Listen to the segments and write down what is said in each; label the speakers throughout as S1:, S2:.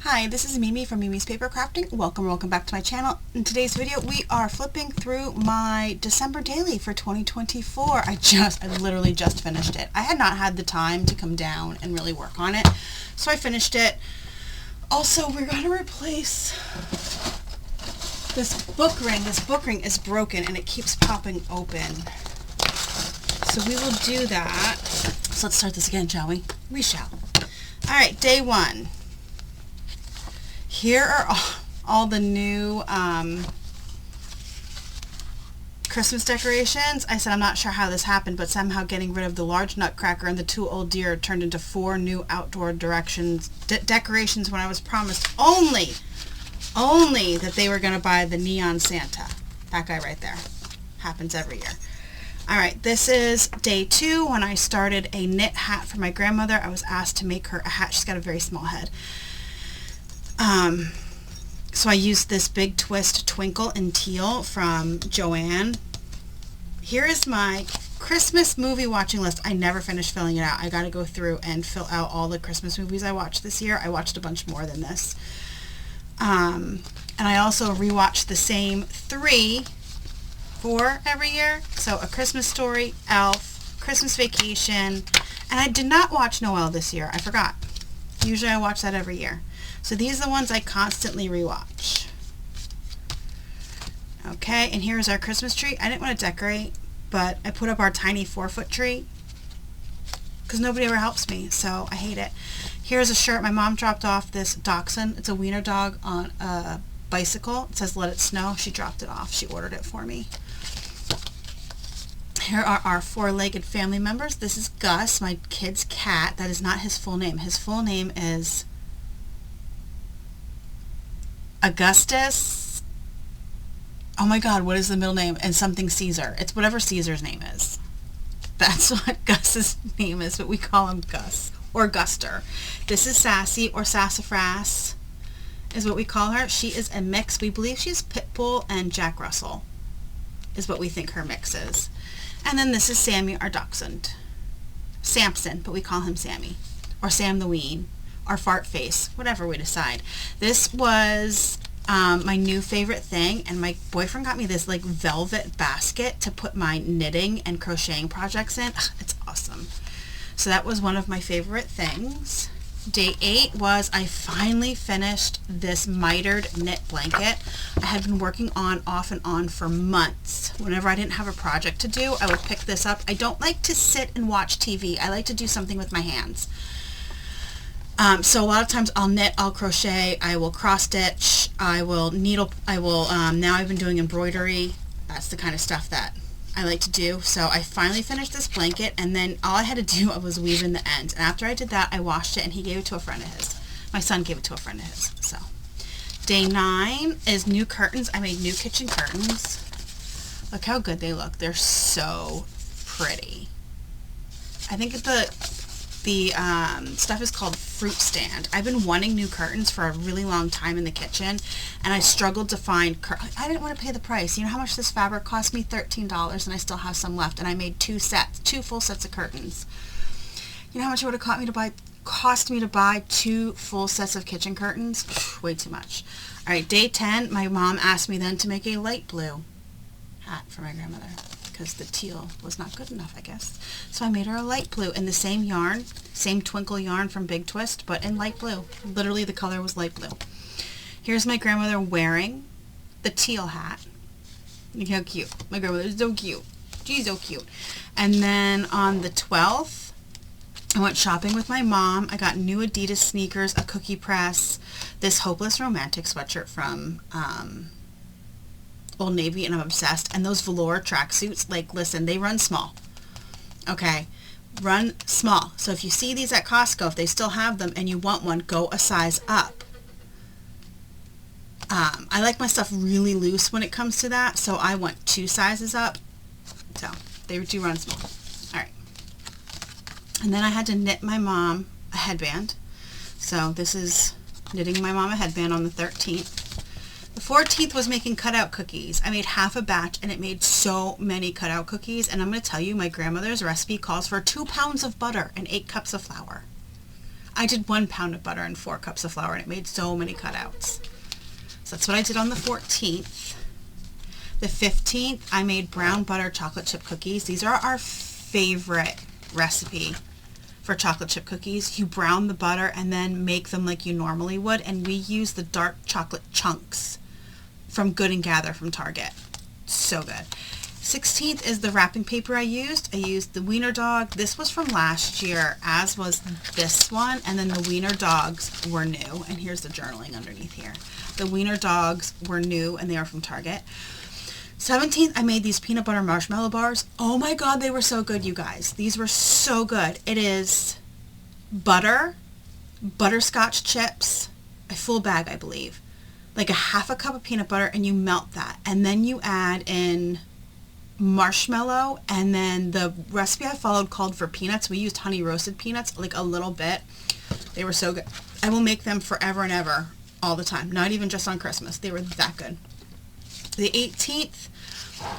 S1: Hi, this is Mimi from Mimi's Paper Crafting. Welcome back to my channel. In today's video, we are flipping through my December daily for 2024. I literally just finished it. I had not had the time to come down and really work on it, so I finished it. Also, we're going to replace this book ring. This book ring is broken and it keeps popping open. So we will do that. So let's start this again, shall we? We shall. All right, day one. Here are all the new Christmas decorations. I said I'm not sure how this happened, but somehow getting rid of the large nutcracker and the 2 old deer turned into 4 new outdoor decorations when I was promised only that they were going to buy the neon Santa. That guy right there. Happens every year. Alright, this is day 2 when I started a knit hat for my grandmother. I was asked to make her a hat. She's got a very small head. So I used this big twist twinkle in teal from Joanne. Here is my Christmas movie watching list. I never finished filling it out. I got to go through and fill out all the Christmas movies I watched this year. I watched a bunch more than this. And I also rewatched the same 4 every year. So A Christmas Story, Elf, Christmas Vacation, and I did not watch Noel this year. I forgot. Usually I watch that every year. So these are the ones I constantly rewatch. Okay, and here's our Christmas tree. I didn't want to decorate, but I put up our tiny 4-foot tree because nobody ever helps me, so I hate it. Here's a shirt. My mom dropped off this dachshund. It's a wiener dog on a bicycle. It says "Let It Snow." She dropped it off. She ordered it for me. Here are our 4-legged family members. This is Gus, my kid's cat. That is not his full name. His full name is Augustus. Oh my God, what is the middle name? And something Caesar. It's whatever Caesar's name is. That's what Gus's name is, but we call him Gus or Guster. This is Sassy or Sassafras is what we call her. She is a mix. We believe she's Pitbull and Jack Russell is what we think her mix is. And then this is Sammy, our dachshund. Samson, but we call him Sammy. Or Sam the Ween. Or Fart Face. Whatever we decide. This was my new favorite thing. And my boyfriend got me this like velvet basket to put my knitting and crocheting projects in. Ugh, it's awesome. So that was one of my favorite things. Day 8 was I finally finished this mitered knit blanket. I had been working on off and on for months. Whenever I didn't have a project to do, I would pick this up. I don't like to sit and watch TV. I like to do something with my hands. So a lot of times I'll knit, I'll crochet, I will cross stitch, I will needle, now I've been doing embroidery. That's the kind of stuff that I like to do. So I finally finished this blanket, and then all I had to do was weave in the ends. And after I did that, I washed it, and he gave it to a friend of his. My son gave it to a friend of his. So day 9 is new curtains. I made new kitchen curtains. Look how good they look. They're so pretty. I think the stuff is called Fruit Stand. I've been wanting new curtains for a really long time in the kitchen, and I struggled to find I didn't want to pay the price. You know how much this fabric cost me? $13, and I still have some left, and I made 2 full sets of curtains. You know how much it would have cost me to buy 2 full sets of kitchen curtains? Way too much. All right, day 10, my mom asked me then to make a light blue hat for my grandmother, because the teal was not good enough, I guess. So I made her a light blue in the same yarn, same twinkle yarn from Big Twist, but in light blue. Literally the color was light blue. Here's my grandmother wearing the teal hat. Look how cute. My grandmother's so cute. She's so cute. And then on the 12th, I went shopping with my mom. I got new Adidas sneakers, a cookie press, this Hopeless Romantic sweatshirt from Old Navy, and I'm obsessed. And those velour tracksuits, like, listen, they run small. Okay, run small. So if you see these at Costco, if they still have them and you want one, go a size up. I like my stuff really loose when it comes to that, so I went 2 sizes up. So they do run small. All right. And then I had to knit my mom a headband. So this is knitting my mom a headband on the 13th. The 14th was making cutout cookies. I made half a batch and it made so many cutout cookies. And I'm going to tell you, my grandmother's recipe calls for 2 pounds of butter and 8 cups of flour. I did 1 pound of butter and 4 cups of flour, and it made so many cutouts. So that's what I did on the 14th. The 15th, I made brown butter chocolate chip cookies. These are our favorite recipe for chocolate chip cookies. You brown the butter and then make them like you normally would, and we use the dark chocolate chunks from Good and Gather from Target. So good. 16th is the wrapping paper I used. I used the Wiener Dog. This was from last year, as was this one, and then the Wiener Dogs were new. And here's the journaling underneath here. The Wiener Dogs were new, and they are from Target. 17th, I made these peanut butter marshmallow bars. Oh my god, they were so good, you guys. These were so good. It is butter, butterscotch chips, a full bag, I believe, like a half a cup of peanut butter, and you melt that. And then you add in marshmallow, and then the recipe I followed called for peanuts. We used honey roasted peanuts, like a little bit. They were so good. I will make them forever and ever, all the time, not even just on Christmas. They were that good. The 18th,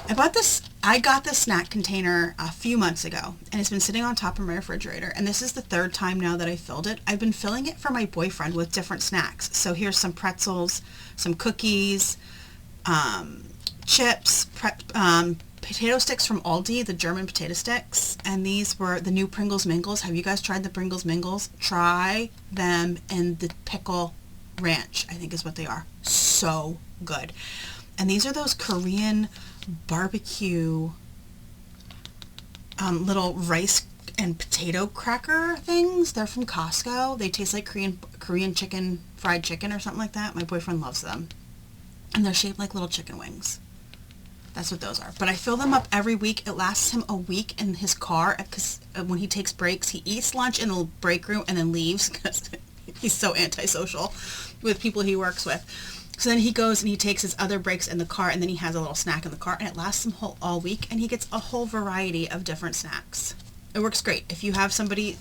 S1: I got this snack container a few months ago, and it's been sitting on top of my refrigerator, and this is the 3rd time now that I filled it. I've been filling it for my boyfriend with different snacks. So here's some pretzels, some cookies, chips, potato sticks from Aldi, the German potato sticks, and these were the new Pringles Mingles. Have you guys tried the Pringles Mingles? Try them, and the pickle ranch, I think is what they are. So good. And these are those Korean barbecue little rice and potato cracker things. They're from Costco. They taste like Korean chicken, fried chicken or something like that. My boyfriend loves them. And they're shaped like little chicken wings. That's what those are. But I fill them up every week. It lasts him a week in his car, because when he takes breaks, he eats lunch in the break room and then leaves, because he's so antisocial with people he works with. So then he goes and he takes his other breaks in the car, and then he has a little snack in the car, and it lasts him all week, and he gets a whole variety of different snacks. It works great. If you have somebody,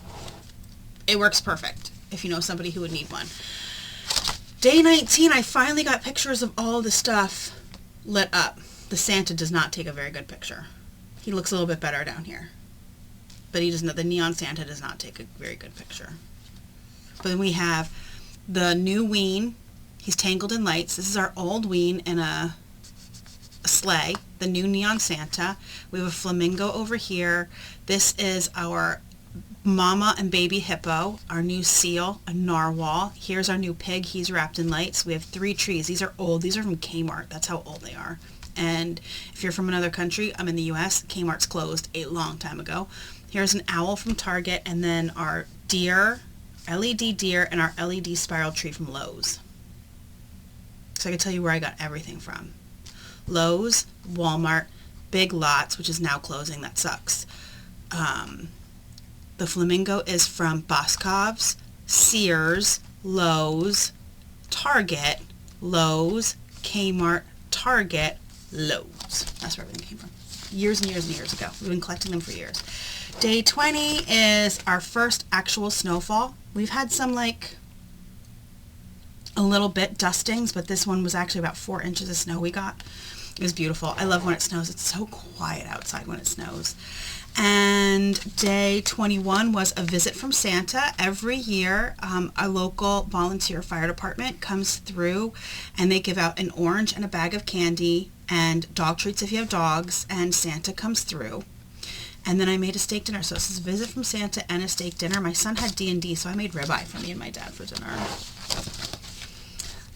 S1: it works perfect if you know somebody who would need one. Day 19, I finally got pictures of all the stuff lit up. The Santa does not take a very good picture. He looks a little bit better down here. But he doesn't. The neon Santa does not take a very good picture. But then we have the new Ween. He's tangled in lights. This is our old Ween in a sleigh. The new neon Santa. We have a flamingo over here. This is our mama and baby hippo. Our new seal, a narwhal. Here's our new pig. He's wrapped in lights. We have 3 trees. These are old. These are from Kmart. That's how old they are. And if you're from another country, I'm in the US, Kmart's closed a long time ago. Here's an owl from Target, and then our deer, LED deer, and our LED spiral tree from Lowe's. So I can tell you where I got everything from. Lowe's, Walmart, Big Lots, which is now closing, that sucks. The flamingo is from Boscov's, Sears, Lowe's, Target, Lowe's, Kmart, Target, Lowe's. That's where everything came from. Years and years and years ago. We've been collecting them for years. Day 20 is our first actual snowfall. We've had some like a little bit dustings, but this one was actually about 4 inches of snow we got. It was beautiful. I love when it snows. It's so quiet outside when it snows. And day 21 was a visit from Santa. Every year, a local volunteer fire department comes through, and they give out an orange and a bag of candy and dog treats if you have dogs, and Santa comes through. And then I made a steak dinner. So this is a visit from Santa and a steak dinner. My son had D&D, so I made ribeye for me and my dad for dinner.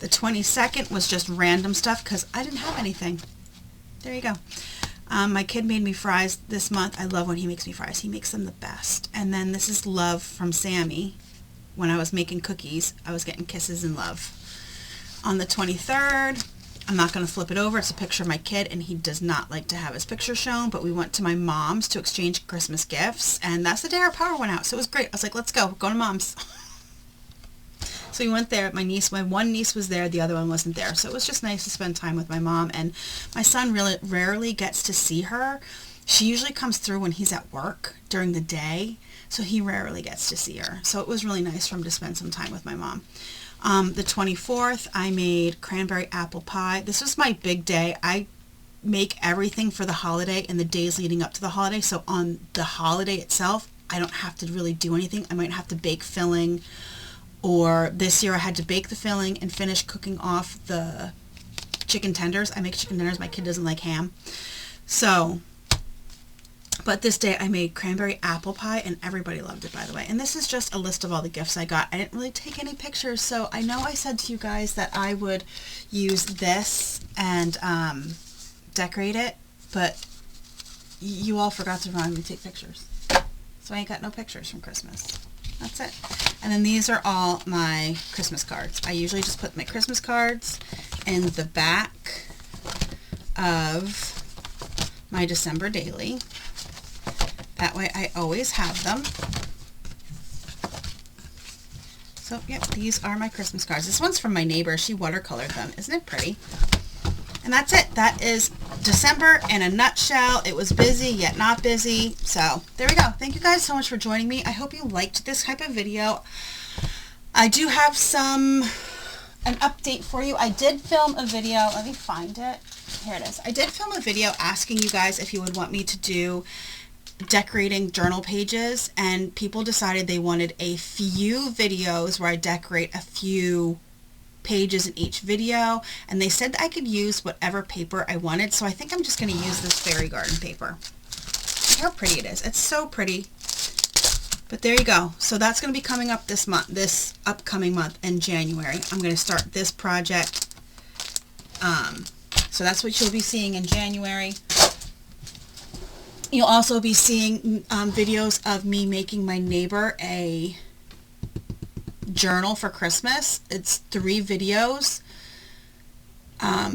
S1: The 22nd was just random stuff because I didn't have anything. There you go. My kid made me fries this month. I love when he makes me fries. He makes them the best. And then this is love from Sammy. When I was making cookies, I was getting kisses and love. On the 23rd, I'm not going to flip it over. It's a picture of my kid, and he does not like to have his picture shown, but we went to my mom's to exchange Christmas gifts, and that's the day our power went out, so it was great. I was like, let's go to mom's. So we went there. My one niece was there, the other one wasn't there, so it was just nice to spend time with my mom, and my son really rarely gets to see her. She usually comes through when he's at work during the day, so he rarely gets to see her, so it was really nice for him to spend some time with my mom. The 24th, I made cranberry apple pie. This was my big day. I make everything for the holiday and the days leading up to the holiday. So on the holiday itself, I don't have to really do anything. I might have to bake filling, or this year I had to bake the filling and finish cooking off the chicken tenders. I make chicken tenders. My kid doesn't like ham. So, but this day I made cranberry apple pie and everybody loved it, by the way. And this is just a list of all the gifts I got. I didn't really take any pictures, so I know I said to you guys that I would use this and decorate it, but you all forgot to remind me to take pictures. So I ain't got no pictures from Christmas. That's it. And then these are all my Christmas cards. I usually just put my Christmas cards in the back of my December daily. That way I always have them. So, yep, these are my Christmas cards. This one's from my neighbor. She watercolored them. Isn't it pretty? And that's it. That is December in a nutshell. It was busy, yet not busy. So, there we go. Thank you guys so much for joining me. I hope you liked this type of video. I do have an update for you. I did film a video. Let me find it. Here it is. I did film a video asking you guys if you would want me to do decorating journal pages, and people decided they wanted a few videos where I decorate a few pages in each video, and they said that I could use whatever paper I wanted, so I think I'm just going to use this fairy garden paper. Look how pretty it is. It's so pretty. But there you go. So that's going to be coming up this month, this upcoming month in January. I'm going to start this project. So that's what you'll be seeing in January. You'll also be seeing videos of me making my neighbor a journal for Christmas. It's 3 videos.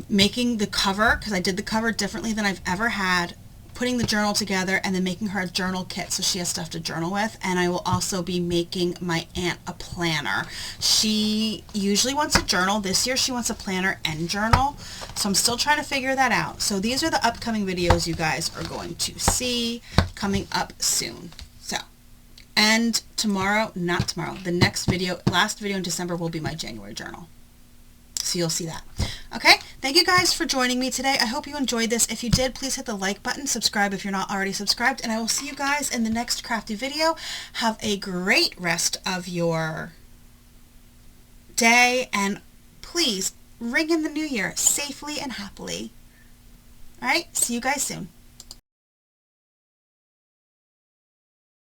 S1: Making the cover, because I did the cover differently than I've ever had. Putting the journal together and then making her a journal kit so she has stuff to journal with. And I will also be making my aunt a planner. She usually wants a journal. This year she wants a planner and journal. So I'm still trying to figure that out. So these are the upcoming videos you guys are going to see coming up soon. So, and tomorrow, not tomorrow, the next video, last video in December will be my January journal. So you'll see that. Okay, thank you guys for joining me today. I hope you enjoyed this. If you did, please hit the like button, subscribe if you're not already subscribed, and I will see you guys in the next crafty video. Have a great rest of your day, and please ring in the new year safely and happily. All right, see you guys soon.